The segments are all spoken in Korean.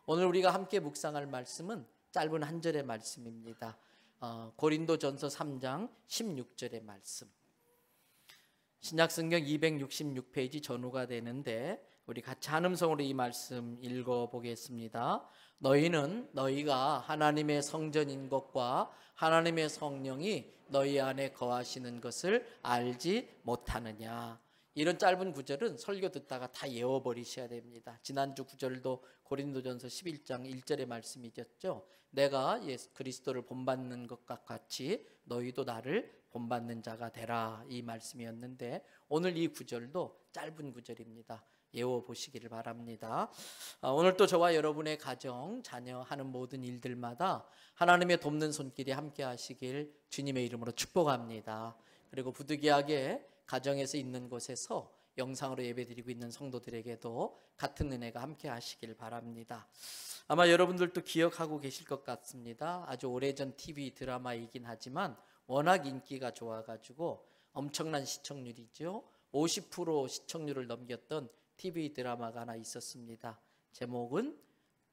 오늘 우리가 함께 묵상할 말씀은 짧은 한 절의 말씀입니다. 고린도전서 3장 16절의 말씀. 신약성경 266페이지 전후가 되는데 우리 같이 한 음성으로 이 말씀 읽어보겠습니다. 너희는 너희가 하나님의 성전인 것과 하나님의 성령이 너희 안에 거하시는 것을 알지 못하느냐. 이런 짧은 구절은 설교 듣다가 다 외워버리셔야 됩니다. 지난주 구절도 고린도전서 11장 1절의 말씀이었죠. 내가 예수 그리스도를 본받는 것과 같이 너희도 나를 본받는 자가 되라, 이 말씀이었는데 오늘 이 구절도 짧은 구절입니다. 외워보시기를 바랍니다. 오늘 또 저와 여러분의 가정, 자녀 하는 모든 일들마다 하나님의 돕는 손길이 함께 하시길 주님의 이름으로 축복합니다. 그리고 부득이하게 가정에서 있는 곳에서 영상으로 예배드리고 있는 성도들에게도 같은 은혜가 함께 하시길 바랍니다. 아마 여러분들도 기억하고 계실 것 같습니다. 아주 오래전 TV 드라마이긴 하지만 워낙 인기가 좋아가지고 엄청난 시청률이죠. 50% 시청률을 넘겼던 TV 드라마가 하나 있었습니다. 제목은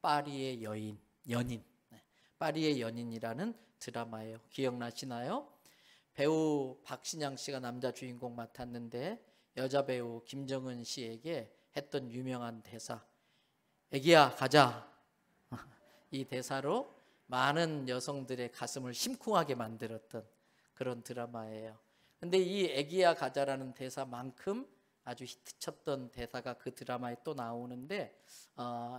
파리의 연인. 파리의 연인이라는 드라마예요. 기억나시나요? 배우 박신양 씨가 남자 주인공 맡았는데 여자 배우 김정은 씨에게 했던 유명한 대사, 애기야 가자. 이 대사로 많은 여성들의 가슴을 심쿵하게 만들었던 그런 드라마예요. 근데 이 애기야 가자라는 대사만큼 아주 히트쳤던 대사가 그 드라마에 또 나오는데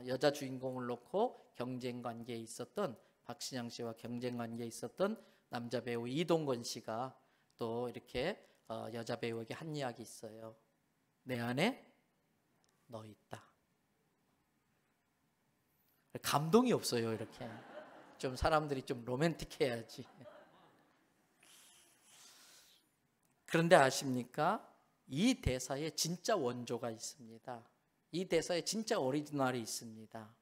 여자 주인공을 놓고 경쟁관계에 있었던 박신양 씨와 경쟁관계에 있었던 남자 배우 이동건 씨가 또 이렇게 여자 배우에게 한 이야기 있어요. 내 안에 너 있다. 감동이 없어요. 이렇게 좀 사람들이 좀 로맨틱해야지. 그런데 아십니까? 이 대사에 진짜 원조가 있습니다. 이 대사에 진짜 오리지널이 있습니다.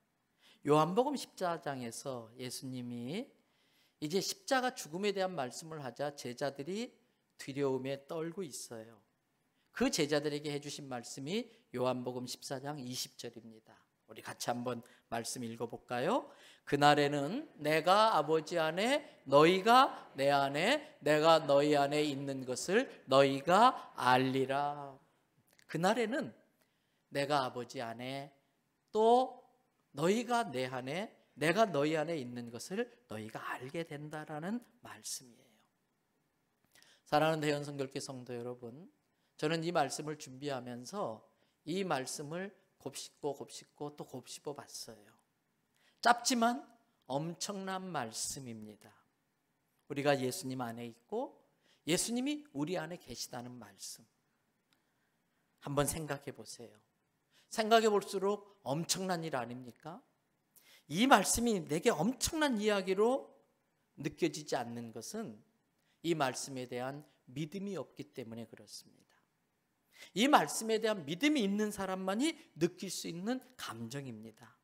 요한복음 14장에서 예수님이 이제 십자가 죽음에 대한 말씀을 하자 제자들이 두려움에 떨고 있어요. 그 제자들에게 해주신 말씀이 요한복음 14장 20절입니다. 우리 같이 한번 말씀 읽어볼까요? 그날에는 내가 아버지 안에, 너희가 내 안에, 내가 너희 안에 있는 것을 너희가 알리라. 그날에는 내가 아버지 안에, 또 너희가 내 안에, 내가 너희 안에 있는 것을 너희가 알게 된다라는 말씀이에요. 사랑하는 대연성결교 성도 여러분, 저는 이 말씀을 준비하면서 이 말씀을 곱씹고 또 곱씹어 봤어요. 짧지만 엄청난 말씀입니다. 우리가 예수님 안에 있고 예수님이 우리 안에 계시다는 말씀, 한번 생각해 보세요. 생각해 볼수록 엄청난 일 아닙니까? 이 말씀이 내게 엄청난 이야기로 느껴지지 않는 것은 이 말씀에 대한 믿음이 없기 때문에 그렇습니다. 이 말씀에 대한 믿음이 있는 사람만이 느낄 수 있는 감정입니다.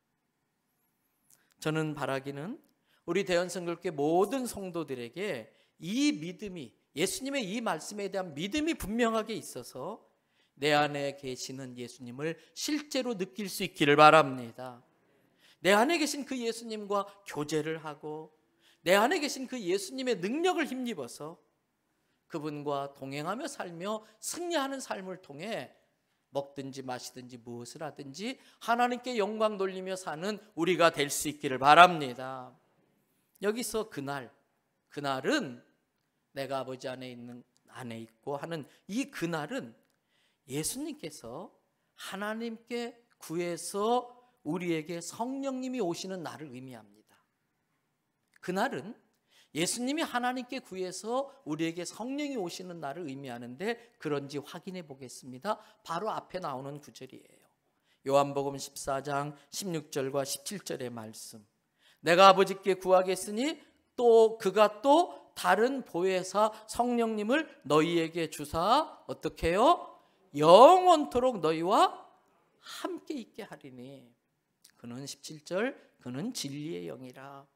저는 바라기는 우리 대연성결교 모든 성도들에게 이 믿음이, 예수님의 이 말씀에 대한 믿음이 분명하게 있어서 내 안에 계시는 예수님을 실제로 느낄 수 있기를 바랍니다. 내 안에 계신 그 예수님과 교제를 하고 내 안에 계신 그 예수님의 능력을 힘입어서 그분과 동행하며 살며 승리하는 삶을 통해 먹든지 마시든지 무엇을 하든지 하나님께 영광 돌리며 사는 우리가 될 수 있기를 바랍니다. 여기서 그날은 내가 아버지 안에 있고 하는 이 그날은 예수님께서 하나님께 구해서 우리에게 성령님이 오시는 날을 의미합니다. 그날은 예수님이 하나님께 구해서 우리에게 성령이 오시는 날을 의미하는데 그런지 확인해 보겠습니다. 바로 앞에 나오는 구절이에요. 요한복음 14장 16절과 17절의 말씀. 내가 아버지께 구하겠으니 또 그가 또 다른 보혜사 성령님을 너희에게 주사 어떻게 해요? 영원토록 너희와 함께 있게 하리니 그는 17절 그는 진리의 영이라.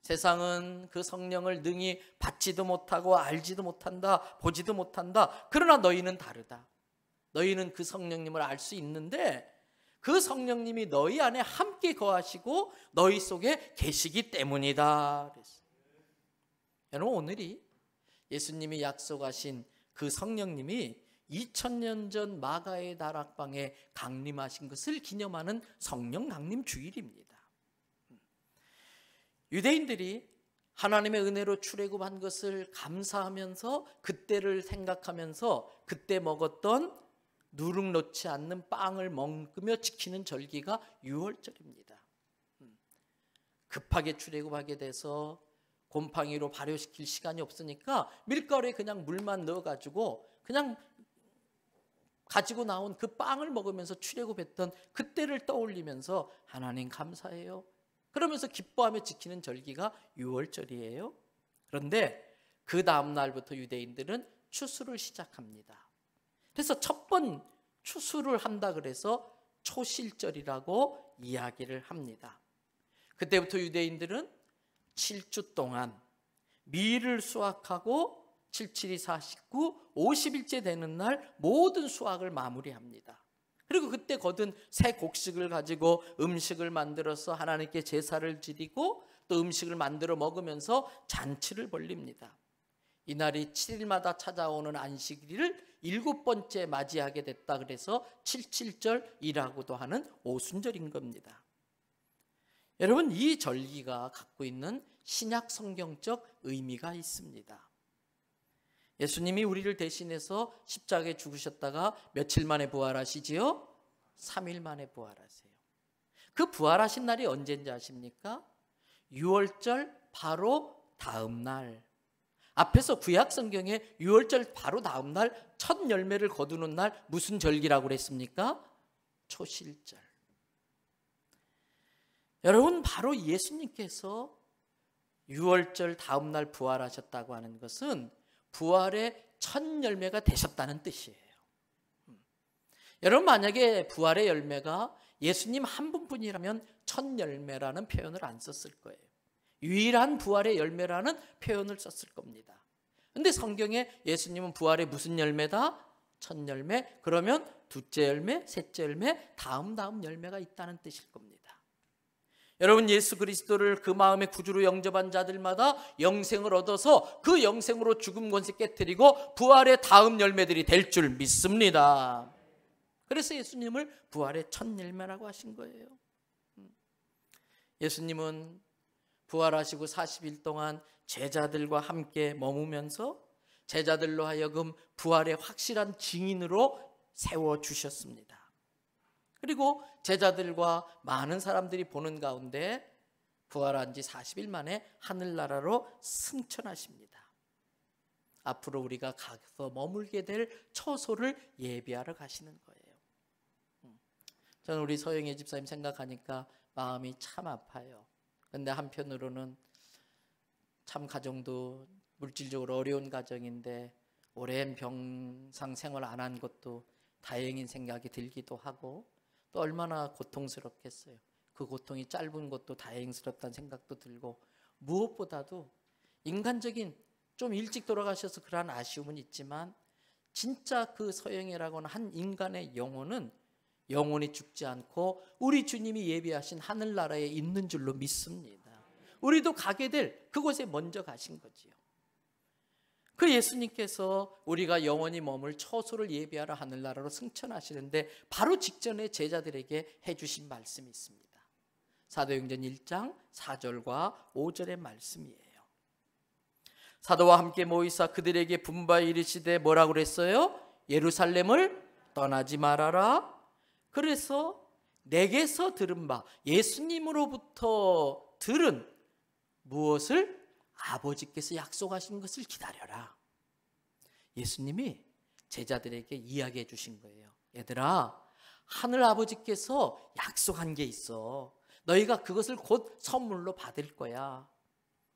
세상은 그 성령을 능히 받지도 못하고 알지도 못한다, 보지도 못한다. 그러나 너희는 다르다. 너희는 그 성령님을 알 수 있는데 그 성령님이 너희 안에 함께 함께 거하시고 너희 속에 계시기 때문이다. 여러분, 오늘이 예수님이 약속하신 그 성령님이 2000년 전 마가의 다락방에 강림하신 것을 기념하는 성령 강림 주일입니다. 유대인들이 하나님의 은혜로 출애굽한 것을 감사하면서 그때를 생각하면서 그때 먹었던 누룩 넣지 않는 빵을 먹으며 지키는 절기가 유월절입니다. 급하게 출애굽하게 돼서 곰팡이로 발효시킬 시간이 없으니까 밀가루에 그냥 물만 넣어가지고 그냥 가지고 나온 그 빵을 먹으면서 출애굽했던 그때를 떠올리면서 하나님 감사해요, 그러면서 기뻐하며 지키는 절기가 유월절이에요. 그런데 그 다음 날부터 유대인들은 추수를 시작합니다. 그래서 첫 번 추수를 한다 그래서 초실절이라고 이야기를 합니다. 그때부터 유대인들은 7주 동안 밀을 수확하고 77이 49, 50일째 되는 날 모든 수확을 마무리합니다. 그리고 그때 거둔 새 곡식을 가지고 음식을 만들어서 하나님께 제사를 드리고 또 음식을 만들어 먹으면서 잔치를 벌립니다. 이날이 7일마다 찾아오는 안식일을 7번째 맞이하게 됐다 그래서 77절이라고도 하는 오순절인 겁니다. 여러분, 이 절기가 갖고 있는 신약 성경적 의미가 있습니다. 예수님이 우리를 대신해서 십자가에 죽으셨다가 며칠 만에 부활하시지요? 3일 만에 부활하세요. 그 부활하신 날이 언제인지 아십니까? 유월절 바로 다음 날. 앞에서 구약 성경에 유월절 바로 다음 날 첫 열매를 거두는 날 무슨 절기라고 그랬습니까? 초실절. 여러분, 바로 예수님께서 유월절 다음 날 부활하셨다고 하는 것은 부활의 첫 열매가 되셨다는 뜻이에요. 여러분, 만약에 부활의 열매가 예수님 한 분뿐이라면 첫 열매라는 표현을 안 썼을 거예요. 유일한 부활의 열매라는 표현을 썼을 겁니다. 그런데 성경에 예수님은 부활의 무슨 열매다? 첫 열매. 그러면 둘째 열매, 셋째 열매, 다음 열매가 있다는 뜻일 겁니다. 여러분, 예수 그리스도를 그 마음의 구주로 영접한 자들마다 영생을 얻어서 그 영생으로 죽음 권세 깨뜨리고 부활의 다음 열매들이 될 줄 믿습니다. 그래서 예수님을 부활의 첫 열매라고 하신 거예요. 예수님은 부활하시고 40일 동안 제자들과 함께 머무면서 제자들로 하여금 부활의 확실한 증인으로 세워주셨습니다. 그리고 제자들과 많은 사람들이 보는 가운데 부활한 지 40일 만에 하늘나라로 승천하십니다. 앞으로 우리가 가서 머물게 될 처소를 예비하러 가시는 거예요. 저는 우리 서영애 집사님 생각하니까 마음이 참 아파요. 그런데 한편으로는 참 가정도 물질적으로 어려운 가정인데 오랜 병상 생활 안 한 것도 다행인 생각이 들기도 하고 또 얼마나 고통스럽겠어요. 그 고통이 짧은 것도 다행스럽다는 생각도 들고 무엇보다도 인간적인 좀 일찍 돌아가셔서 그러한 아쉬움은 있지만 진짜 그 서영애라고 하는 한 인간의 영혼은 영원히 죽지 않고 우리 주님이 예비하신 하늘나라에 있는 줄로 믿습니다. 우리도 가게 될 그곳에 먼저 가신 거지요. 그 예수님께서 우리가 영원히 머물 처소를 예비하러 하늘나라로 승천하시는데 바로 직전에 제자들에게 해주신 말씀이 있습니다. 사도행전 1장 4절과 5절의 말씀이에요. 사도와 함께 모이사 그들에게 분바에 이르시되 뭐라고 그랬어요? 예루살렘을 떠나지 말아라. 그래서 내게서 들은 바, 예수님으로부터 들은 무엇을? 아버지께서 약속하신 것을 기다려라. 예수님이 제자들에게 이야기해 주신 거예요. 얘들아, 하늘 아버지께서 약속한 게 있어. 너희가 그것을 곧 선물로 받을 거야.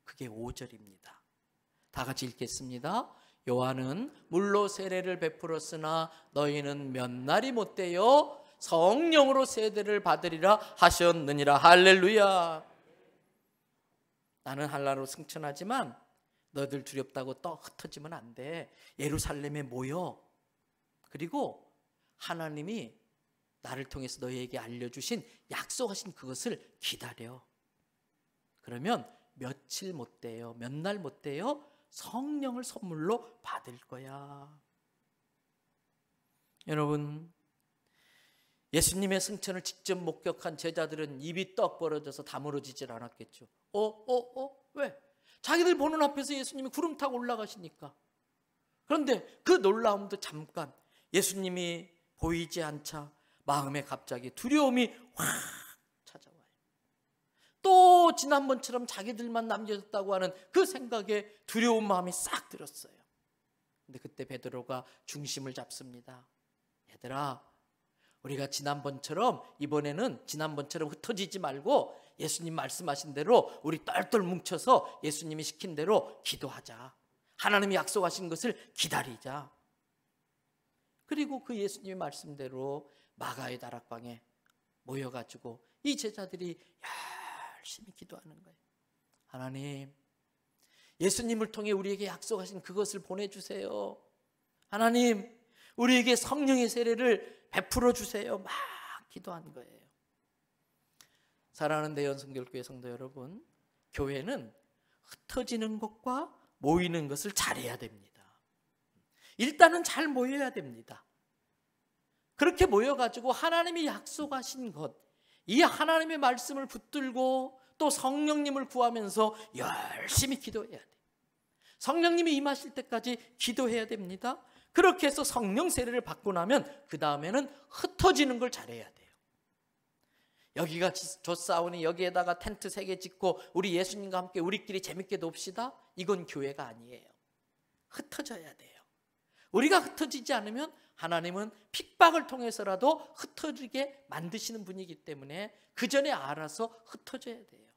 그게 5절입니다. 다 같이 읽겠습니다. 요한은 물로 세례를 베풀었으나 너희는 몇 날이 못되어 성령으로 세례를 받으리라 하셨느니라. 할렐루야. 나는 하늘나라로 승천하지만 너희들 두렵다고 떠 흩어지면 안 돼. 예루살렘에 모여. 그리고 하나님이 나를 통해서 너희에게 알려주신 약속하신 그것을 기다려. 그러면 며칠 못 돼요. 몇 날 못 돼요. 성령을 선물로 받을 거야. 여러분, 예수님의 승천을 직접 목격한 제자들은 입이 떡 벌어져서 다물어지질 않았겠죠. 왜? 자기들 보는 앞에서 예수님이 구름 타고 올라가시니까. 그런데 그 놀라움도 잠깐, 예수님이 보이지 않자 마음에 갑자기 두려움이 확 찾아와요. 또 지난번처럼 자기들만 남겨졌다고 하는 그 생각에 두려운 마음이 싹 들었어요. 근데 그때 베드로가 중심을 잡습니다. 얘들아, 우리가 지난번처럼 이번에는 지난번처럼 흩어지지 말고 예수님 말씀하신 대로 우리 똘똘 뭉쳐서 예수님이 시킨 대로 기도하자. 하나님이 약속하신 것을 기다리자. 그리고 그 예수님의 말씀대로 마가의 다락방에 모여가지고 이 제자들이 열심히 기도하는 거예요. 하나님, 예수님을 통해 우리에게 약속하신 그것을 보내주세요. 하나님, 우리에게 성령의 세례를 베풀어 주세요. 막 기도한 거예요. 사랑하는 대연성결교회 성도 여러분, 교회는 흩어지는 것과 모이는 것을 잘해야 됩니다. 일단은 잘 모여야 됩니다. 그렇게 모여가지고 하나님이 약속하신 것, 이 하나님의 말씀을 붙들고 또 성령님을 구하면서 열심히 기도해야 돼요. 성령님이 임하실 때까지 기도해야 됩니다. 그렇게 해서 성령 세례를 받고 나면 그 다음에는 흩어지는 걸 잘해야 돼요. 여기가 좋사오니 여기에다가 텐트 3개 짓고 우리 예수님과 함께 우리끼리 재밌게 놉시다. 이건 교회가 아니에요. 흩어져야 돼요. 우리가 흩어지지 않으면 하나님은 핍박을 통해서라도 흩어지게 만드시는 분이기 때문에 그 전에 알아서 흩어져야 돼요.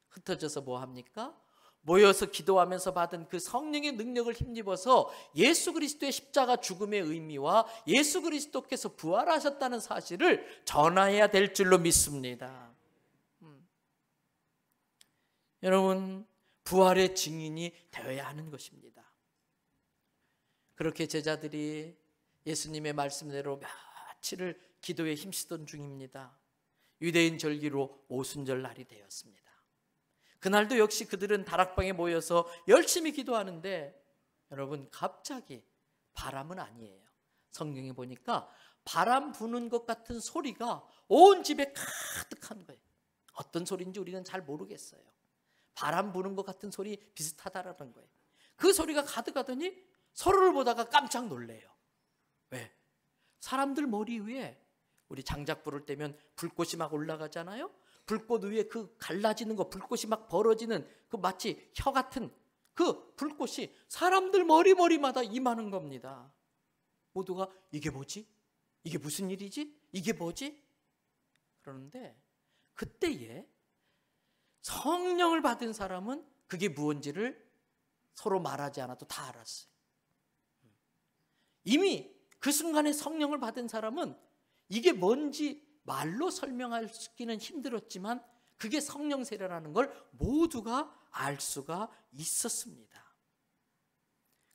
흩어져서 뭐 합니까? 모여서 기도하면서 받은 그 성령의 능력을 힘입어서 예수 그리스도의 십자가 죽음의 의미와 예수 그리스도께서 부활하셨다는 사실을 전해야 될 줄로 믿습니다. 여러분, 부활의 증인이 되어야 하는 것입니다. 그렇게 제자들이 예수님의 말씀대로 며칠을 기도에 힘쓰던 중입니다. 유대인 절기로 오순절 날이 되었습니다. 그날도 역시 그들은 다락방에 모여서 열심히 기도하는데 여러분, 갑자기 바람은 아니에요. 성경에 보니까 바람 부는 것 같은 소리가 온 집에 가득한 거예요. 어떤 소리인지 우리는 잘 모르겠어요. 바람 부는 것 같은 소리 비슷하다라는 거예요. 그 소리가 가득하더니 서로를 보다가 깜짝 놀래요. 왜? 사람들 머리 위에 우리 장작 불을 때면 불꽃이 막 올라가잖아요. 불꽃 위에 그 갈라지는 거, 불꽃이 막 벌어지는 그 마치 혀 같은 그 불꽃이 사람들 머리마다 임하는 겁니다. 모두가 이게 뭐지? 이게 무슨 일이지? 이게 뭐지? 그러는데 그때에 성령을 받은 사람은 그게 무엇인지를 서로 말하지 않아도 다 알았어요. 이미 그 순간에 성령을 받은 사람은 이게 뭔지 말로 설명할 수 있기는 힘들었지만 그게 성령 세례라는 걸 모두가 알 수가 있었습니다.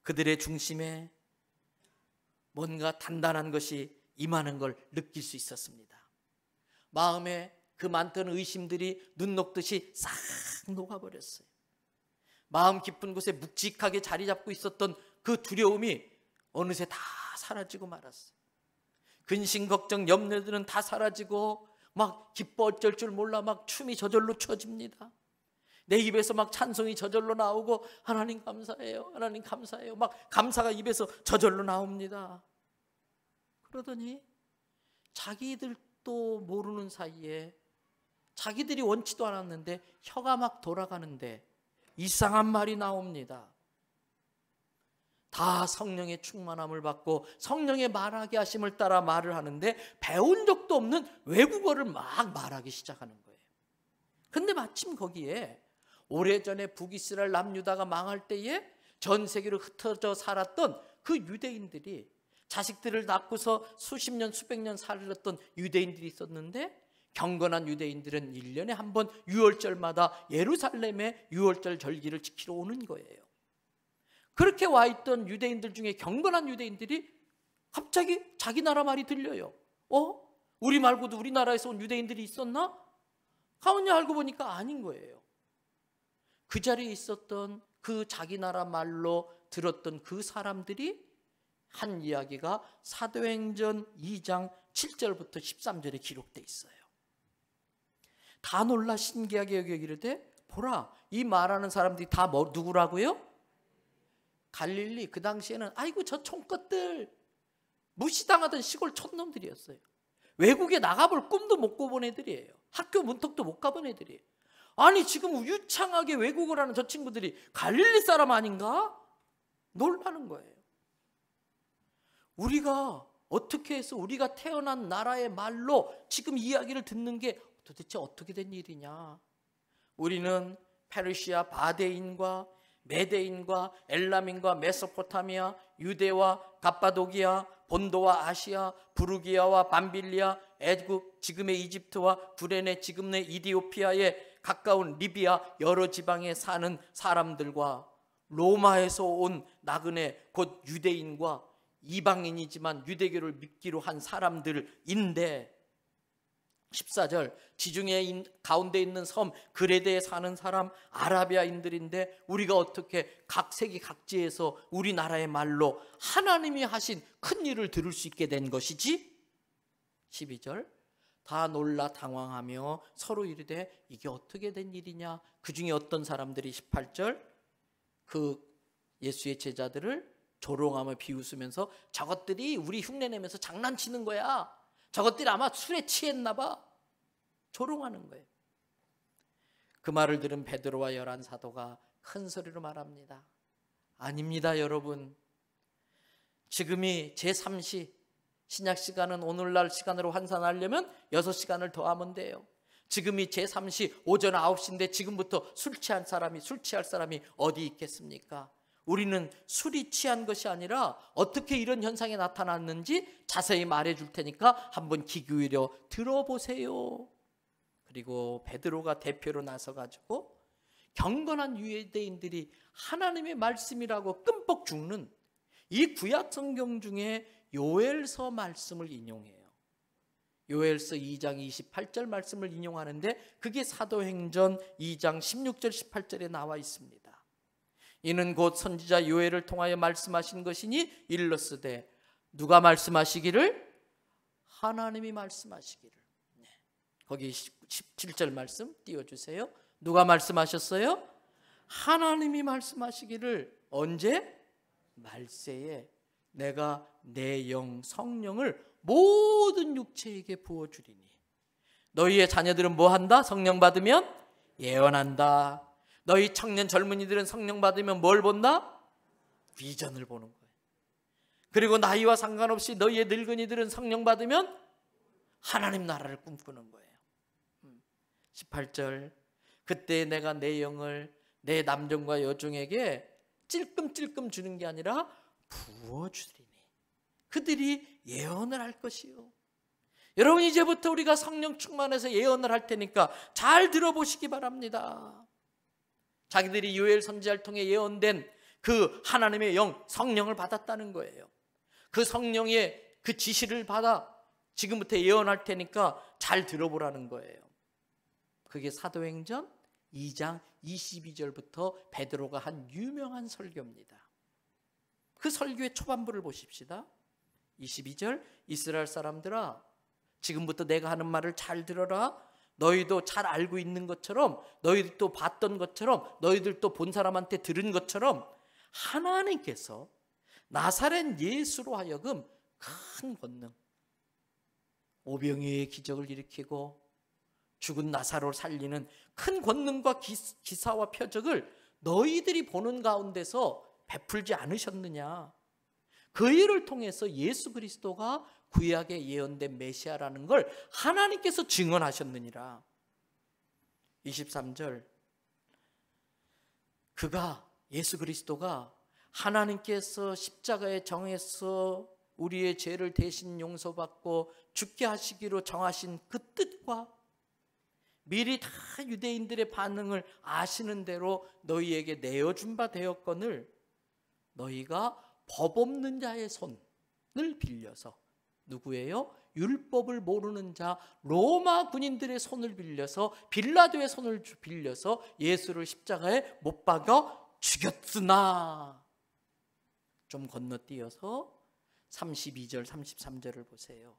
그들의 중심에 뭔가 단단한 것이 임하는 걸 느낄 수 있었습니다. 마음에 그 많던 의심들이 눈 녹듯이 싹 녹아버렸어요. 마음 깊은 곳에 묵직하게 자리 잡고 있었던 그 두려움이 어느새 다 사라지고 말았어요. 근심, 걱정, 염려들은 다 사라지고 막 기뻐 어쩔 줄 몰라 막 춤이 저절로 춰집니다. 내 입에서 막 찬송이 저절로 나오고 하나님 감사해요, 하나님 감사해요, 막 감사가 입에서 저절로 나옵니다. 그러더니 자기들도 모르는 사이에 자기들이 원치도 않았는데 혀가 막 돌아가는데 이상한 말이 나옵니다. 다 성령의 충만함을 받고 성령의 말하게 하심을 따라 말을 하는데 배운 적도 없는 외국어를 막 말하기 시작하는 거예요. 근데 마침 거기에 오래전에 북이스라엘 남유다가 망할 때에 전 세계로 흩어져 살았던 그 유대인들이 자식들을 낳고서 수십 년 수백 년 살았던 유대인들이 있었는데 경건한 유대인들은 1년에 한 번 유월절마다 예루살렘의 유월절 절기를 지키러 오는 거예요. 그렇게 와 있던 유대인들 중에 경건한 유대인들이 갑자기 자기 나라 말이 들려요. 우리 말고도 우리나라에서 온 유대인들이 있었나? 가만히 알고 보니까 아닌 거예요. 그 자리에 있었던 그 자기 나라 말로 들었던 그 사람들이 한 이야기가 사도행전 2장 7절부터 13절에 기록되어 있어요. 다 놀라 신기하게 여기기를 보라, 이 말하는 사람들이 다 누구라고요? 갈릴리, 그 당시에는 아이고 저 총것들, 무시당하던 시골 촌놈들이었어요. 외국에 나가볼 꿈도 못 꿔본 애들이에요. 학교 문턱도 못 가본 애들이에요. 아니 지금 유창하게 외국을 하는 저 친구들이 갈릴리 사람 아닌가? 놀라는 거예요. 우리가 어떻게 해서 우리가 태어난 나라의 말로 지금 이야기를 듣는 게 도대체 어떻게 된 일이냐? 우리는 페르시아 바데인과 메데인과 엘람인과 메소포타미아, 유대와 갑바도기아, 본도와 아시아, 부르기아와 밤빌리아, 애굽, 지금의 이집트와 구레네, 지금의 이디오피아에 가까운 리비아 여러 지방에 사는 사람들과 로마에서 온 나그네 곧 유대인과 이방인이지만 유대교를 믿기로 한 사람들인데 14절 지중해 가운데 있는 섬 그레데에 사는 사람 아라비아인들인데 우리가 어떻게 각 세계 각지에서 우리나라의 말로 하나님이 하신 큰 일을 들을 수 있게 된 것이지? 12절 다 놀라 당황하며 서로 이르되 이게 어떻게 된 일이냐? 그 중에 어떤 사람들이 18절 그 예수의 제자들을 조롱하며 비웃으면서 저것들이 우리 흉내내면서 장난치는 거야. 저것들이 아마 술에 취했나 봐. 조롱하는 거예요. 그 말을 들은 베드로와 열한 사도가 큰 소리로 말합니다. 아닙니다, 여러분. 지금이 제3시, 신약 시간은 오늘날 시간으로 환산하려면 6시간을 더하면 돼요. 지금이 제3시 오전 9시인데 지금부터 술 취할 사람이 어디 있겠습니까? 우리는 술이 취한 것이 아니라 어떻게 이런 현상이 나타났는지 자세히 말해줄 테니까 한번 귀 기울여 들어보세요. 그리고 베드로가 대표로 나서가지고 경건한 유대인들이 하나님의 말씀이라고 끔뻑 죽는 이 구약 성경 중에 요엘서 말씀을 인용해요. 요엘서 2장 28절 말씀을 인용하는데 그게 사도행전 2장 16절 18절에 나와 있습니다. 이는 곧 선지자 요엘을 통하여 말씀하신 것이니 일러스되 누가 말씀하시기를? 하나님이 말씀하시기를. 네. 거기 17절 말씀 띄워주세요. 누가 말씀하셨어요? 하나님이 말씀하시기를. 언제? 말세에 내가 내 영 성령을 모든 육체에게 부어주리니. 너희의 자녀들은 뭐한다? 성령 받으면 예언한다. 너희 청년 젊은이들은 성령 받으면 뭘 본다? 비전을 보는 거예요. 그리고 나이와 상관없이 너희의 늙은이들은 성령 받으면 하나님 나라를 꿈꾸는 거예요. 18절 그때 내가 내 영을 내 남종과 여종에게 찔끔찔끔 주는 게 아니라 부어주리니 그들이 예언을 할 것이요. 여러분 이제부터 우리가 성령 충만해서 예언을 할 테니까 잘 들어보시기 바랍니다. 자기들이 요엘 선지자를 통해 예언된 그 하나님의 영 성령을 받았다는 거예요. 그 성령의 그 지시를 받아 지금부터 예언할 테니까 잘 들어보라는 거예요. 그게 사도행전 2장 22절부터 베드로가 한 유명한 설교입니다. 그 설교의 초반부를 보십시다. 22절 이스라엘 사람들아 지금부터 내가 하는 말을 잘 들어라. 너희도 잘 알고 있는 것처럼 너희들도 봤던 것처럼 너희들도 본 사람한테 들은 것처럼 하나님께서 나사렛 예수로 하여금 큰 권능 오병이어의 기적을 일으키고 죽은 나사로를 살리는 큰 권능과 기사와 표적을 너희들이 보는 가운데서 베풀지 않으셨느냐. 그 일을 통해서 예수 그리스도가 구약에 예언된 메시아라는 걸 하나님께서 증언하셨느니라. 23절 그가 예수 그리스도가 하나님께서 십자가에 정해서 우리의 죄를 대신 용서받고 죽게 하시기로 정하신 그 뜻과 미리 다 유대인들의 반응을 아시는 대로 너희에게 내어준 바 되었거늘 너희가 법 없는 자의 손을 빌려서 누구예요? 율법을 모르는 자 로마 군인들의 손을 빌려서 빌라도의 손을 빌려서 예수를 십자가에 못 박아 죽였으나, 좀 건너뛰어서 32절 33절을 보세요.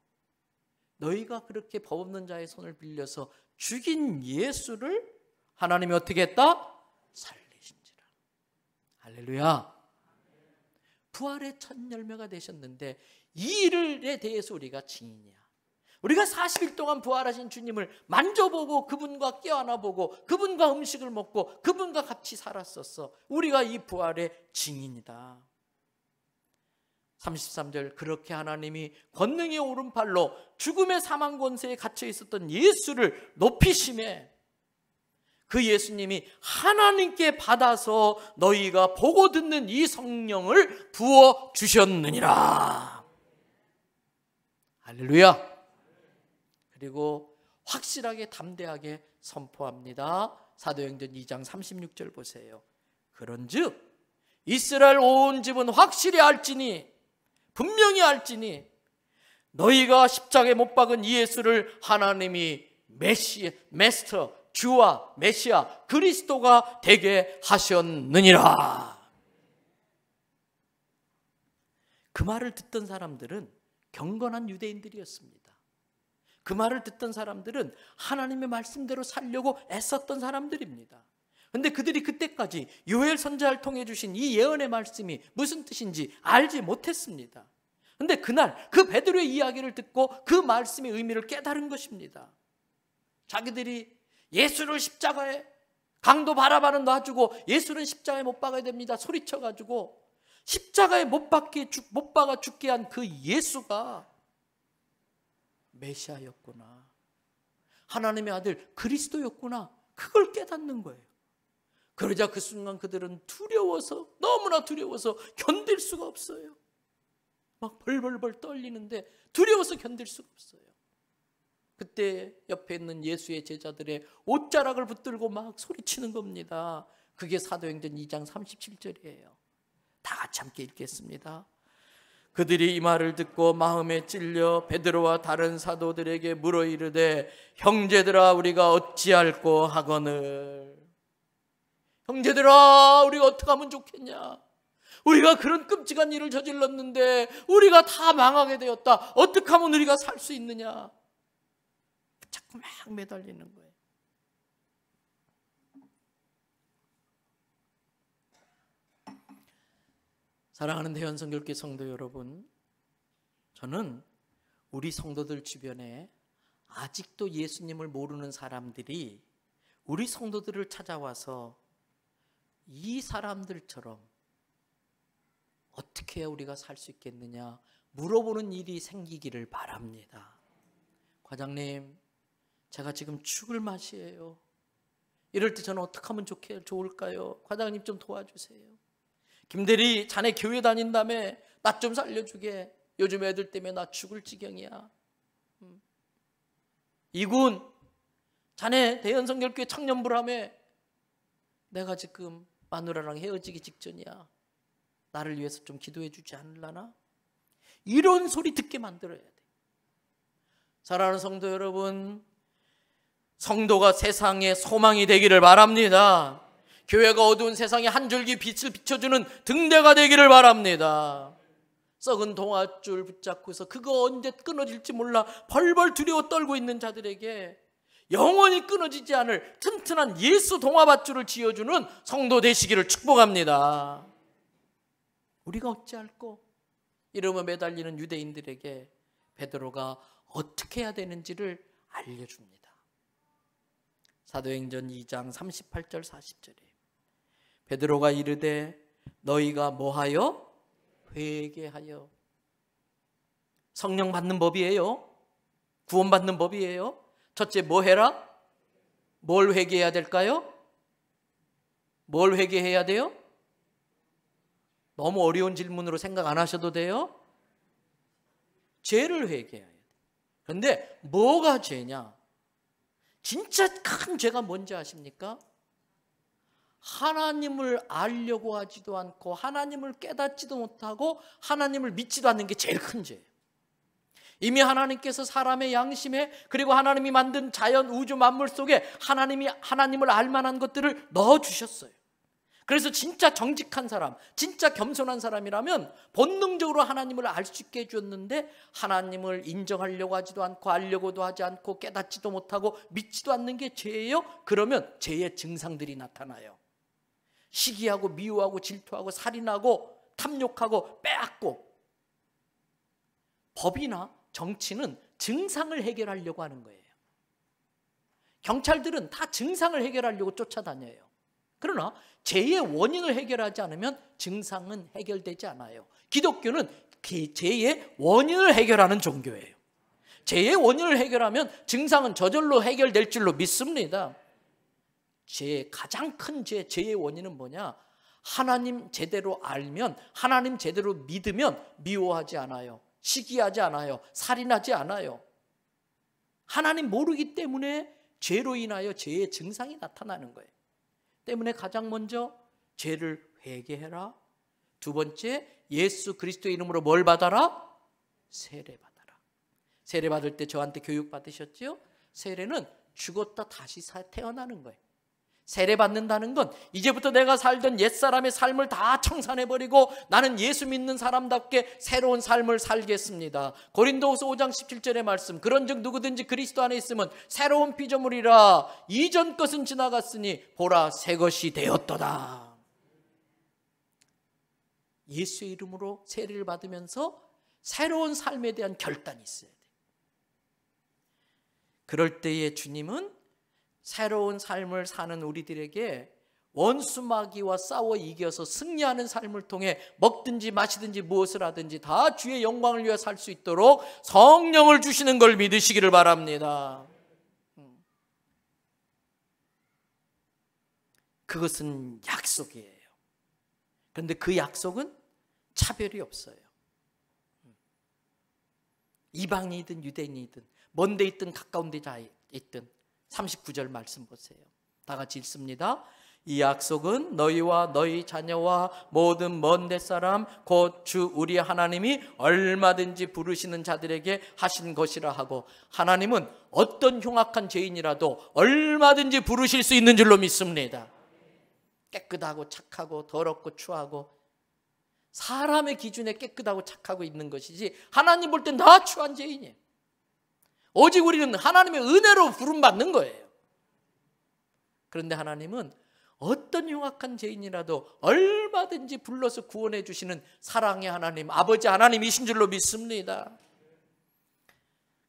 너희가 그렇게 법 없는 자의 손을 빌려서 죽인 예수를 하나님이 어떻게 했다? 살리신지라. 할렐루야. 부활의 첫 열매가 되셨는데 이 일에 대해서 우리가 증인이야. 우리가 40일 동안 부활하신 주님을 만져보고 그분과 껴안아보고 그분과 음식을 먹고 그분과 같이 살았었어. 우리가 이 부활의 증인이다. 33절, 그렇게 하나님이 권능의 오른팔로 죽음의 사망 권세에 갇혀 있었던 예수를 높이심에 그 예수님이 하나님께 받아서 너희가 보고 듣는 이 성령을 부어 주셨느니라. 할렐루야. 그리고 확실하게 담대하게 선포합니다. 사도행전 2장 36절 보세요. 그런즉 이스라엘 온 집은 확실히 알지니, 분명히 알지니 너희가 십자가에 못 박은 이 예수를 하나님이 메스터, 주와 메시아 그리스도가 되게 하셨느니라. 그 말을 듣던 사람들은 경건한 유대인들이었습니다. 그 말을 듣던 사람들은 하나님의 말씀대로 살려고 애썼던 사람들입니다. 그런데 그들이 그때까지 요엘 선지자를 통해 주신 이 예언의 말씀이 무슨 뜻인지 알지 못했습니다. 그런데 그날 그 베드로의 이야기를 듣고 그 말씀의 의미를 깨달은 것입니다. 자기들이 예수를 십자가에, 강도 바라바는 놔주고 예수는 십자가에 못 박아야 됩니다 소리쳐가지고 십자가에 못 박아 죽게 한 그 예수가 메시아였구나, 하나님의 아들 그리스도였구나, 그걸 깨닫는 거예요. 그러자 그 순간 그들은 두려워서, 너무나 두려워서 견딜 수가 없어요. 막 벌벌벌 떨리는데 두려워서 견딜 수가 없어요. 그때 옆에 있는 예수의 제자들의 옷자락을 붙들고 막 소리치는 겁니다. 그게 사도행전 2장 37절이에요. 다 같이 함께 읽겠습니다. 그들이 이 말을 듣고 마음에 찔려 베드로와 다른 사도들에게 물어 이르되 형제들아 우리가 어찌할꼬 하거늘. 형제들아 우리가 어떻게 하면 좋겠냐, 우리가 그런 끔찍한 일을 저질렀는데 우리가 다 망하게 되었다, 어떻게 하면 우리가 살 수 있느냐, 자꾸 막 매달리는 거예요. 사랑하는 대현성결교 성도 여러분, 저는 우리 성도들 주변에 아직도 예수님을 모르는 사람들이 우리 성도들을 찾아와서 이 사람들처럼 어떻게 해야 우리가 살 수 있겠느냐 물어보는 일이 생기기를 바랍니다. 과장님, 제가 지금 죽을 맛이에요. 이럴 때 저는 어떻게 하면 좋을까요? 과장님 좀 도와주세요. 김대리, 자네 교회 다닌다며 나 좀 살려주게. 요즘 애들 때문에 나 죽을 지경이야. 이군, 자네 대현성결교회 청년부라며 내가 지금 마누라랑 헤어지기 직전이야. 나를 위해서 좀 기도해 주지 않을라나? 이런 소리 듣게 만들어야 돼. 사랑하는 성도 여러분, 성도가 세상의 소망이 되기를 바랍니다. 교회가 어두운 세상에 한 줄기 빛을 비춰주는 등대가 되기를 바랍니다. 썩은 동아줄 붙잡고서 그거 언제 끊어질지 몰라 벌벌 두려워 떨고 있는 자들에게 영원히 끊어지지 않을 튼튼한 예수 동아밧줄을 쥐어주는 성도 되시기를 축복합니다. 우리가 어찌할꼬? 이러며 매달리는 유대인들에게 베드로가 어떻게 해야 되는지를 알려줍니다. 사도행전 2장 38절 40절에 베드로가 이르되 너희가 뭐하여? 회개하여. 성령 받는 법이에요. 구원 받는 법이에요. 첫째 뭐 해라? 뭘 회개해야 될까요? 뭘 회개해야 돼요? 너무 어려운 질문으로 생각 안 하셔도 돼요. 죄를 회개해야 돼요. 그런데 뭐가 죄냐? 진짜 큰 죄가 뭔지 아십니까? 하나님을 알려고 하지도 않고 하나님을 깨닫지도 못하고 하나님을 믿지도 않는 게 제일 큰 죄예요. 이미 하나님께서 사람의 양심에, 그리고 하나님이 만든 자연 우주 만물 속에 하나님이 하나님을 알만한 것들을 넣어주셨어요. 그래서 진짜 정직한 사람, 진짜 겸손한 사람이라면 본능적으로 하나님을 알 수 있게 해주었는데, 하나님을 인정하려고 하지도 않고 알려고도 하지 않고 깨닫지도 못하고 믿지도 않는 게 죄예요? 그러면 죄의 증상들이 나타나요. 시기하고 미워하고 질투하고 살인하고 탐욕하고 빼앗고. 법이나 정치는 증상을 해결하려고 하는 거예요. 경찰들은 다 증상을 해결하려고 쫓아다녀요. 그러나 죄의 원인을 해결하지 않으면 증상은 해결되지 않아요. 기독교는 죄의 원인을 해결하는 종교예요. 죄의 원인을 해결하면 증상은 저절로 해결될 줄로 믿습니다. 가장 큰 죄의 원인은 뭐냐? 하나님 제대로 알면, 하나님 제대로 믿으면 미워하지 않아요. 시기하지 않아요. 살인하지 않아요. 하나님 모르기 때문에 죄로 인하여 죄의 증상이 나타나는 거예요. 때문에 가장 먼저 죄를 회개해라. 두 번째, 예수 그리스도의 이름으로 뭘 받아라? 세례 받아라. 세례 받을 때 저한테 교육 받으셨죠? 세례는 죽었다 다시 태어나는 거예요. 세례 받는다는 건 이제부터 내가 살던 옛사람의 삶을 다 청산해버리고 나는 예수 믿는 사람답게 새로운 삶을 살겠습니다. 고린도후서 5장 17절의 말씀, 그런즉 누구든지 그리스도 안에 있으면 새로운 피조물이라, 이전 것은 지나갔으니 보라 새 것이 되었도다. 예수의 이름으로 세례를 받으면서 새로운 삶에 대한 결단이 있어야 돼. 그럴 때에 주님은 새로운 삶을 사는 우리들에게 원수 마귀와 싸워 이겨서 승리하는 삶을 통해 먹든지 마시든지 무엇을 하든지 다 주의 영광을 위해 살 수 있도록 성령을 주시는 걸 믿으시기를 바랍니다. 그것은 약속이에요. 그런데 그 약속은 차별이 없어요. 이방인이든 유대인이든 먼 데 있든 가까운 데 있든. 39절 말씀 보세요. 다 같이 읽습니다. 이 약속은 너희와 너희 자녀와 모든 먼 데 사람 곧 주 우리 하나님이 얼마든지 부르시는 자들에게 하신 것이라 하고, 하나님은 어떤 흉악한 죄인이라도 얼마든지 부르실 수 있는 줄로 믿습니다. 깨끗하고 착하고 더럽고 추하고, 사람의 기준에 깨끗하고 착하고 있는 것이지 하나님 볼 땐 다 추한 죄인이에요. 오직 우리는 하나님의 은혜로 부름받는 거예요. 그런데 하나님은 어떤 흉악한 죄인이라도 얼마든지 불러서 구원해 주시는 사랑의 하나님, 아버지 하나님이신 줄로 믿습니다.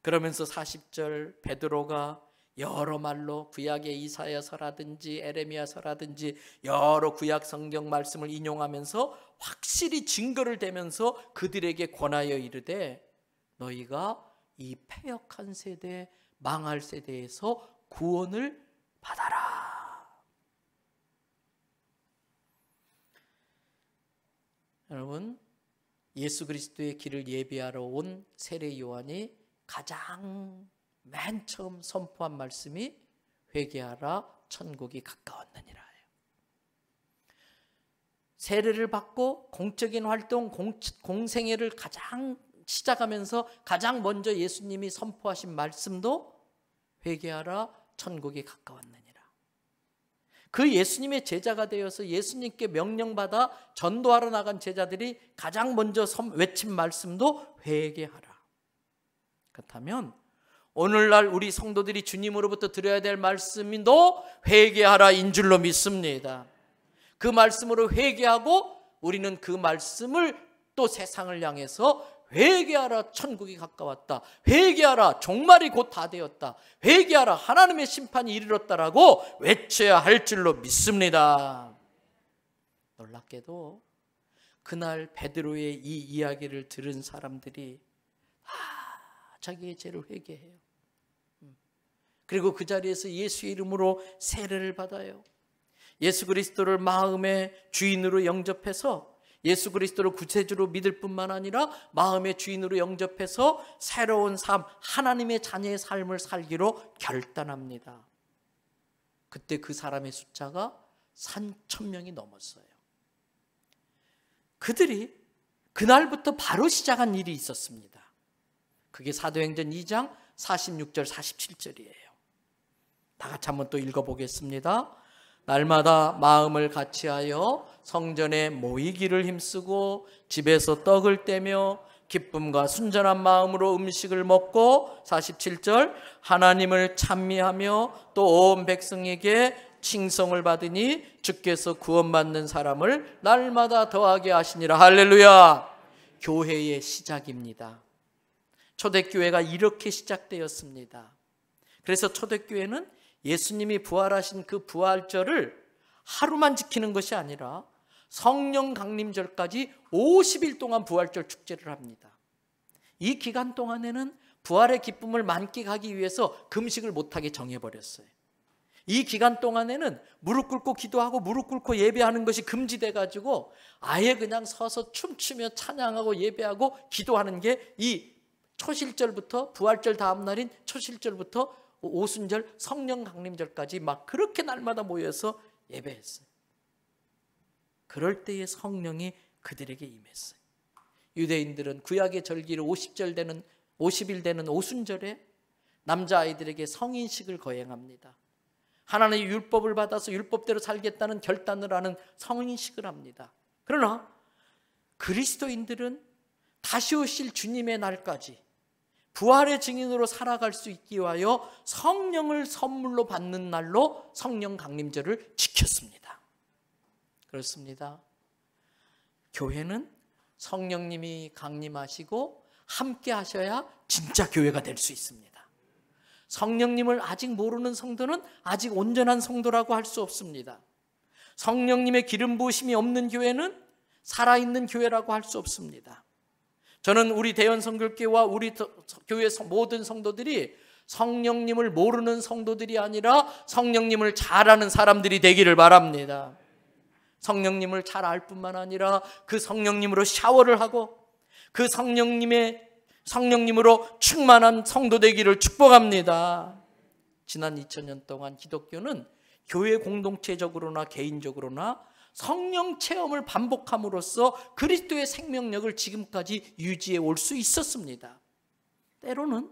그러면서 40절 베드로가 여러 말로 구약의 이사야서라든지 에레미야서라든지 여러 구약 성경 말씀을 인용하면서 확실히 증거를 대면서 그들에게 권하여 이르되, 너희가 이 패역한 세대, 망할 세대에서 구원을 받아라. 여러분, 예수 그리스도의 길을 예비하러 온 세례 요한이 가장 맨 처음 선포한 말씀이 회개하라, 천국이 가까웠느니라. 세례를 받고 공적인 활동, 공생애를 가장 시작하면서 가장 먼저 예수님이 선포하신 말씀도 회개하라, 천국이 가까웠느니라. 그 예수님의 제자가 되어서 예수님께 명령받아 전도하러 나간 제자들이 가장 먼저 외친 말씀도 회개하라. 그렇다면 오늘날 우리 성도들이 주님으로부터 들어야 될 말씀도 회개하라인 줄로 믿습니다. 그 말씀으로 회개하고 우리는 그 말씀을 또 세상을 향해서 회개하라, 천국이 가까웠다, 회개하라, 종말이 곧 다 되었다, 회개하라, 하나님의 심판이 이르렀다라고 외쳐야 할 줄로 믿습니다. 놀랍게도 그날 베드로의 이 이야기를 들은 사람들이 자기의 죄를 회개해요. 그리고 그 자리에서 예수의 이름으로 세례를 받아요. 예수 그리스도를 마음의 주인으로 영접해서 예수 그리스도를 구세주로 믿을 뿐만 아니라 마음의 주인으로 영접해서 새로운 삶, 하나님의 자녀의 삶을 살기로 결단합니다. 그때 그 사람의 숫자가 3,000명이 넘었어요. 그들이 그날부터 바로 시작한 일이 있었습니다. 그게 사도행전 2장 46절 47절이에요. 다 같이 한번 또 읽어보겠습니다. 날마다 마음을 같이하여 성전에 모이기를 힘쓰고 집에서 떡을 떼며 기쁨과 순전한 마음으로 음식을 먹고 47절 하나님을 찬미하며 또 온 백성에게 칭송을 받으니 주께서 구원받는 사람을 날마다 더하게 하시니라. 할렐루야. 교회의 시작입니다. 초대교회가 이렇게 시작되었습니다. 그래서 초대교회는 예수님이 부활하신 그 부활절을 하루만 지키는 것이 아니라 성령 강림절까지 50일 동안 부활절 축제를 합니다. 이 기간 동안에는 부활의 기쁨을 만끽하기 위해서 금식을 못하게 정해버렸어요. 이 기간 동안에는 무릎 꿇고 기도하고 무릎 꿇고 예배하는 것이 금지돼가지고 아예 그냥 서서 춤추며 찬양하고 예배하고 기도하는 게 이 초실절부터 부활절 다음 날인 초실절부터 오순절 성령 강림절까지 막 그렇게 날마다 모여서 예배했어요. 그럴 때에 성령이 그들에게 임했어요. 유대인들은 구약의 절기를 50일 되는 오순절에 남자아이들에게 성인식을 거행합니다. 하나님의 율법을 받아서 율법대로 살겠다는 결단을 하는 성인식을 합니다. 그러나 그리스도인들은 다시 오실 주님의 날까지 부활의 증인으로 살아갈 수 있기 위하여 성령을 선물로 받는 날로 성령 강림절을 지켰습니다. 그렇습니다. 교회는 성령님이 강림하시고 함께 하셔야 진짜 교회가 될 수 있습니다. 성령님을 아직 모르는 성도는 아직 온전한 성도라고 할 수 없습니다. 성령님의 기름 부으심이 없는 교회는 살아있는 교회라고 할 수 없습니다. 저는 우리 대연성결교회와 우리 교회 모든 성도들이 성령님을 모르는 성도들이 아니라 성령님을 잘 아는 사람들이 되기를 바랍니다. 성령님을 잘 알 뿐만 아니라 그 성령님으로 샤워를 하고 그 성령님으로 충만한 성도 되기를 축복합니다. 지난 2000년 동안 기독교는 교회 공동체적으로나 개인적으로나 성령 체험을 반복함으로써 그리스도의 생명력을 지금까지 유지해 올 수 있었습니다. 때로는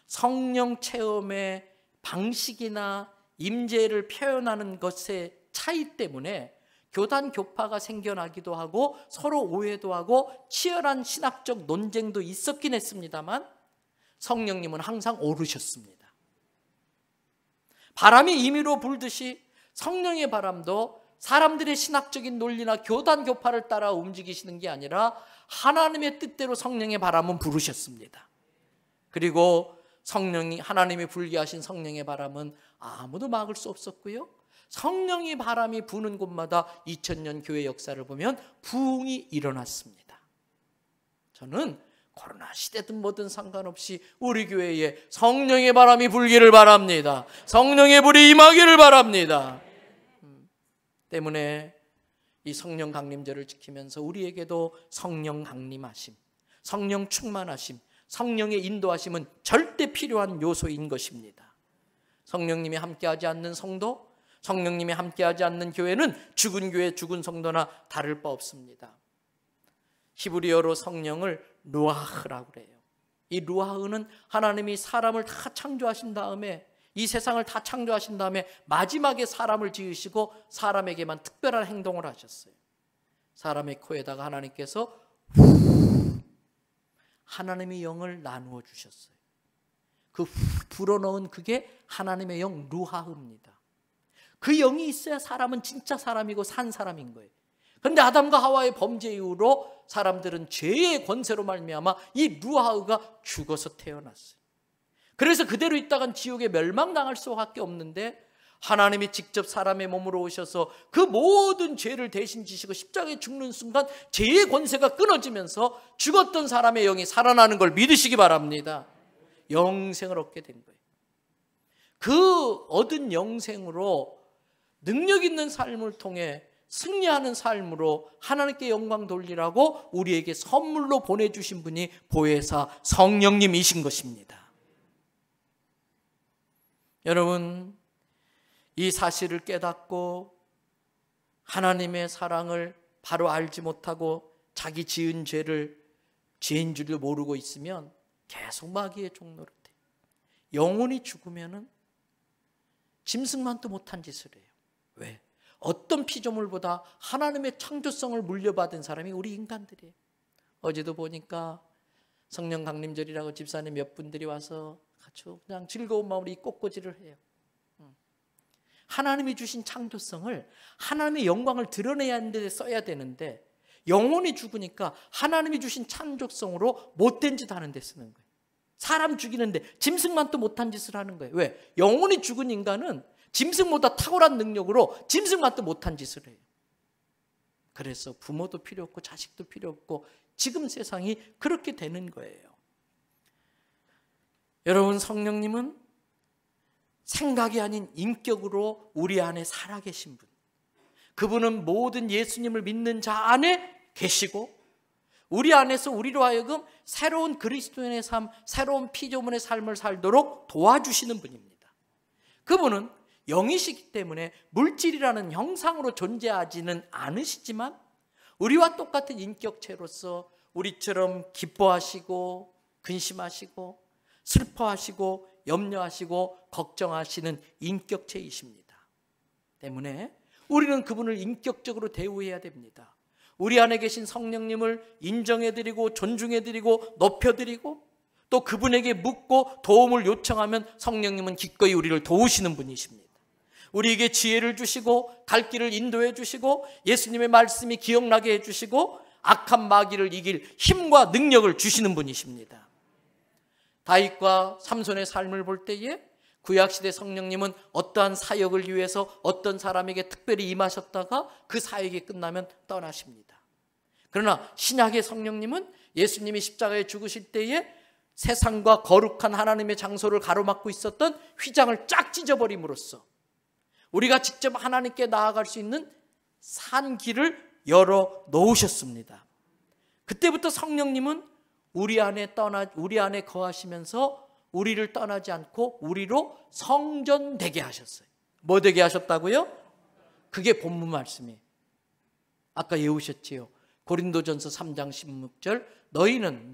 성령 체험의 방식이나 임재를 표현하는 것의 차이 때문에 교단 교파가 생겨나기도 하고 서로 오해도 하고 치열한 신학적 논쟁도 있었긴 했습니다만 성령님은 항상 오르셨습니다. 바람이 임의로 불듯이 성령의 바람도 사람들의 신학적인 논리나 교단 교파를 따라 움직이시는 게 아니라 하나님의 뜻대로 성령의 바람은 부르셨습니다. 그리고 하나님이 불게 하신 성령의 바람은 아무도 막을 수 없었고요. 성령의 바람이 부는 곳마다 2000년 교회 역사를 보면 부흥이 일어났습니다. 저는 코로나 시대든 뭐든 상관없이 우리 교회에 성령의 바람이 불기를 바랍니다. 성령의 불이 임하기를 바랍니다. 때문에 이 성령 강림절을 지키면서 우리에게도 성령 강림하심, 성령 충만하심, 성령의 인도하심은 절대 필요한 요소인 것입니다. 성령님이 함께하지 않는 성도, 성령님이 함께하지 않는 교회는 죽은 교회, 죽은 성도나 다를 바 없습니다. 히브리어로 성령을 루아흐라고 그래요. 이 루아흐는 하나님이 사람을 다 창조하신 다음에 이 세상을 다 창조하신 다음에 마지막에 사람을 지으시고 사람에게만 특별한 행동을 하셨어요. 사람의 코에다가 하나님께서 하나님의 영을 나누어 주셨어요. 그 불어넣은 그게 하나님의 영 루하흐입니다. 그 영이 있어야 사람은 진짜 사람이고 산 사람인 거예요. 그런데 아담과 하와의 범죄 이후로 사람들은 죄의 권세로 말미암아 이 루하흐가 죽어서 태어났어요. 그래서 그대로 있다간 지옥에 멸망당할 수밖에 없는데 하나님이 직접 사람의 몸으로 오셔서 그 모든 죄를 대신 지시고 십자가에 죽는 순간 죄의 권세가 끊어지면서 죽었던 사람의 영이 살아나는 걸 믿으시기 바랍니다. 영생을 얻게 된 거예요. 그 얻은 영생으로 능력 있는 삶을 통해 승리하는 삶으로 하나님께 영광 돌리라고 우리에게 선물로 보내주신 분이 보혜사 성령님이신 것입니다. 여러분, 이 사실을 깨닫고 하나님의 사랑을 바로 알지 못하고 자기 지은 죄를 죄인 줄도 모르고 있으면 계속 마귀의 종노릇해. 영혼이 죽으면은 짐승만도 못한 짓을 해요. 왜? 어떤 피조물보다 하나님의 창조성을 물려받은 사람이 우리 인간들이에요. 어제도 보니까 성령 강림절이라고 집사님 몇 분들이 와서 같이 그냥 즐거운 마음으로 이 꽃꽂이를 해요. 하나님이 주신 창조성을, 하나님의 영광을 드러내야 하는데 써야 되는데 영혼이 죽으니까 하나님이 주신 창조성으로 못된 짓 하는 데 쓰는 거예요. 사람 죽이는데 짐승만 또 못한 짓을 하는 거예요. 왜? 영혼이 죽은 인간은 짐승보다 탁월한 능력으로 짐승만 또 못한 짓을 해요. 그래서 부모도 필요 없고 자식도 필요 없고 지금 세상이 그렇게 되는 거예요. 여러분, 성령님은 생각이 아닌 인격으로 우리 안에 살아계신 분. 그분은 모든 예수님을 믿는 자 안에 계시고 우리 안에서 우리로 하여금 새로운 그리스도인의 삶, 새로운 피조물의 삶을 살도록 도와주시는 분입니다. 그분은 영이시기 때문에 물질이라는 형상으로 존재하지는 않으시지만 우리와 똑같은 인격체로서 우리처럼 기뻐하시고 근심하시고 슬퍼하시고 염려하시고 걱정하시는 인격체이십니다. 때문에 우리는 그분을 인격적으로 대우해야 됩니다. 우리 안에 계신 성령님을 인정해드리고 존중해드리고 높여드리고 또 그분에게 묻고 도움을 요청하면 성령님은 기꺼이 우리를 도우시는 분이십니다. 우리에게 지혜를 주시고 갈 길을 인도해 주시고 예수님의 말씀이 기억나게 해주시고 악한 마귀를 이길 힘과 능력을 주시는 분이십니다. 다윗과 삼손의 삶을 볼 때에 구약시대 성령님은 어떠한 사역을 위해서 어떤 사람에게 특별히 임하셨다가 그 사역이 끝나면 떠나십니다. 그러나 신약의 성령님은 예수님이 십자가에 죽으실 때에 세상과 거룩한 하나님의 장소를 가로막고 있었던 휘장을 쫙 찢어버림으로써 우리가 직접 하나님께 나아갈 수 있는 산 길을 열어 놓으셨습니다. 그때부터 성령님은 우리 안에 거하시면서 우리를 떠나지 않고 우리로 성전되게 하셨어요. 뭐 되게 하셨다고요? 그게 본문 말씀이에요. 아까 외우셨지요. 고린도전서 3장 16절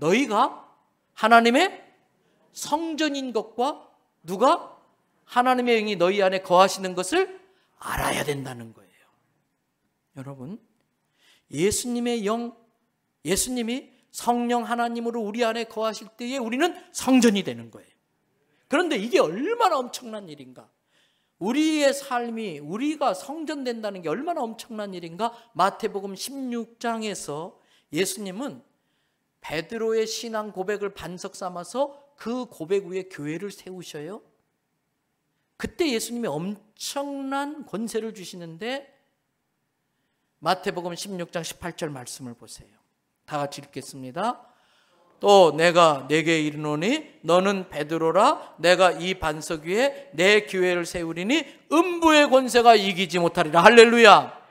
너희가 하나님의 성전인 것과 누가 하나님의 영이 너희 안에 거하시는 것을 알아야 된다는 거예요. 여러분, 예수님의 영, 예수님이 성령 하나님으로 우리 안에 거하실 때에 우리는 성전이 되는 거예요. 그런데 이게 얼마나 엄청난 일인가? 우리의 삶이 우리가 성전된다는 게 얼마나 엄청난 일인가? 마태복음 16장에서 예수님은 베드로의 신앙 고백을 반석 삼아서 그 고백 위에 교회를 세우셔요. 그때 예수님이 엄청난 권세를 주시는데 마태복음 16장 18절 말씀을 보세요. 다 같이 읽겠습니다. 또 내가 네게 이르노니 너는 베드로라. 내가 이 반석 위에 내 교회를 세우리니 음부의 권세가 이기지 못하리라. 할렐루야.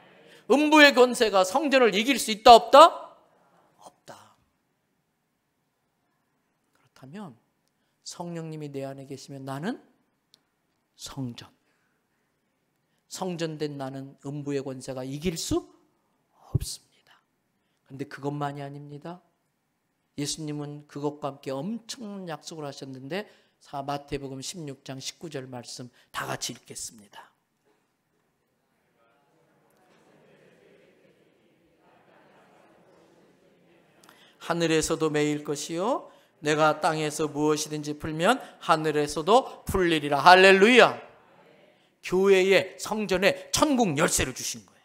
음부의 권세가 성전을 이길 수 있다 없다? 없다. 그렇다면 성령님이 내 안에 계시면 나는 성전된 나는 음부의 권세가 이길 수 없습니다. 그런데 그것만이 아닙니다. 예수님은 그것과 함께 엄청난 약속을 하셨는데 마태복음 16장 19절 말씀 다 같이 읽겠습니다. 하늘에서도 매일 것이요 내가 땅에서 무엇이든지 풀면 하늘에서도 풀리리라. 할렐루야. 교회의 성전에 천국 열쇠를 주신 거예요.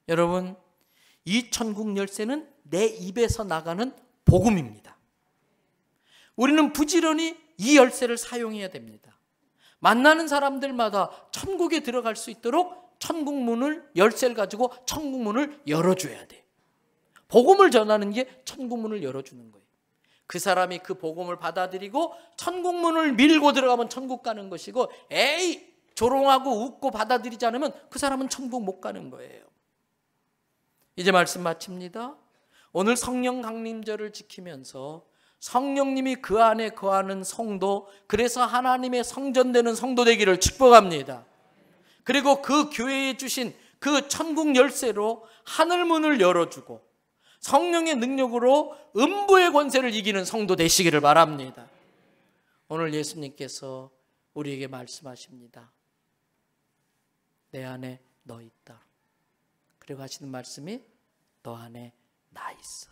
여러분, 이 천국 열쇠는 내 입에서 나가는 복음입니다. 우리는 부지런히 이 열쇠를 사용해야 됩니다. 만나는 사람들마다 천국에 들어갈 수 있도록 천국 문을 열쇠를 가지고 천국 문을 열어줘야 돼. 복음을 전하는 게 천국 문을 열어주는 거예요. 그 사람이 그 복음을 받아들이고 천국 문을 밀고 들어가면 천국 가는 것이고 에이 조롱하고 웃고 받아들이지 않으면 그 사람은 천국 못 가는 거예요. 이제 말씀 마칩니다. 오늘 성령 강림절을 지키면서 성령님이 그 안에 거하는 성도, 그래서 하나님의 성전되는 성도 되기를 축복합니다. 그리고 그 교회에 주신 그 천국 열쇠로 하늘문을 열어주고 성령의 능력으로 음부의 권세를 이기는 성도 되시기를 바랍니다. 오늘 예수님께서 우리에게 말씀하십니다. 내 안에 너 있다. 그리고 하시는 말씀이 너 안에 나 있어.